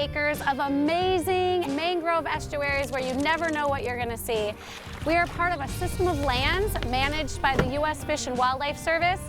acres of amazing mangrove estuaries where you never know what you're going to see. We are part of a system of lands managed by the U.S. Fish and Wildlife Service.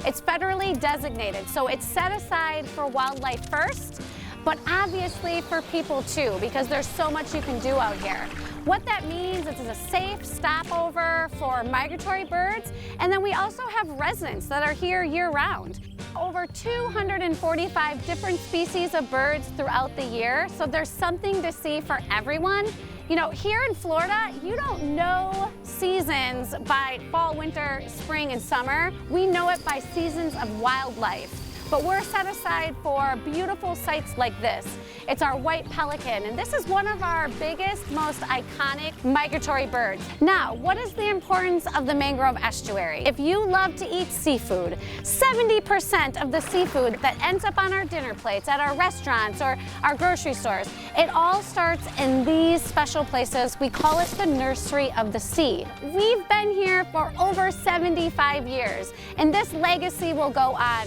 It's federally designated, so it's set aside for wildlife first, but obviously for people too, because there's so much you can do out here. What that means is it's a safe stopover for migratory birds, and then we also have residents that are here year-round. Over 245 different species of birds throughout the year, so there's something to see for everyone. You know, here in Florida, you don't know seasons by fall, winter, spring, and summer. We know it by seasons of wildlife. But we're set aside for beautiful sites like this. It's our white pelican, and this is one of our biggest, most iconic migratory birds. Now, what is the importance of the mangrove estuary? If you love to eat seafood, 70% of the seafood that ends up on our dinner plates at our restaurants or our grocery stores, it all starts in these special places. We call it the nursery of the sea. We've been here for over 75 years, and this legacy will go on.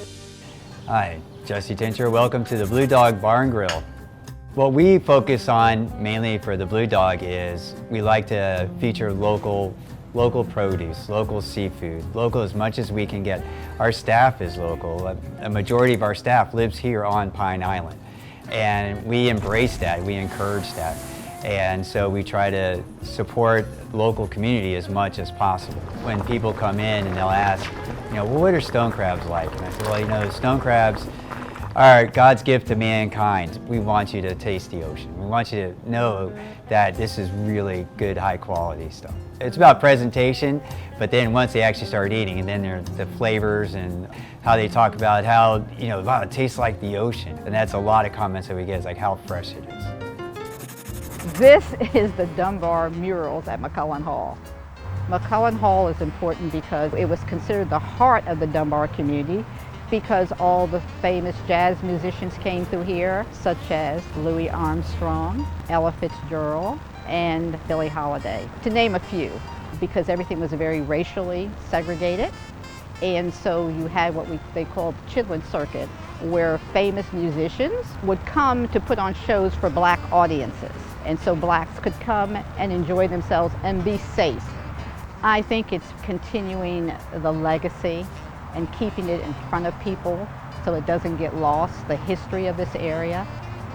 Hi, Jesse Tincher. Welcome to the Blue Dog Bar and Grill. What we focus on mainly for the Blue Dog is we like to feature local produce, local seafood, local as much as we can get. Our staff is local. A majority of our staff lives here on Pine Island, and we embrace that, we encourage that. And so we try to support the local community as much as possible. When people come in and they'll ask, you know, well, what are stone crabs like? And I said, well, you know, stone crabs are God's gift to mankind. We want you to taste the ocean. We want you to know that this is really good, high quality stuff. It's about presentation, but then once they actually start eating, and then there's the flavors and how they talk about how, you know, wow, it tastes like the ocean. And that's a lot of comments that we get, is like how fresh it is. This is the Dunbar murals at McCullen Hall. McCullen Hall is important because it was considered the heart of the Dunbar community because all the famous jazz musicians came through here, such as Louis Armstrong, Ella Fitzgerald, and Billie Holiday, to name a few, because everything was very racially segregated. And so you had what they called the Chitlin Circuit, where famous musicians would come to put on shows for black audiences. And so blacks could come and enjoy themselves and be safe. I think it's continuing the legacy and keeping it in front of people so it doesn't get lost, the history of this area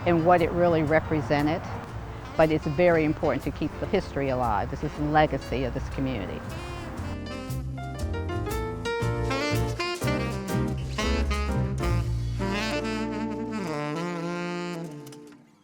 and what it really represented. But it's very important to keep the history alive. This is the legacy of this community.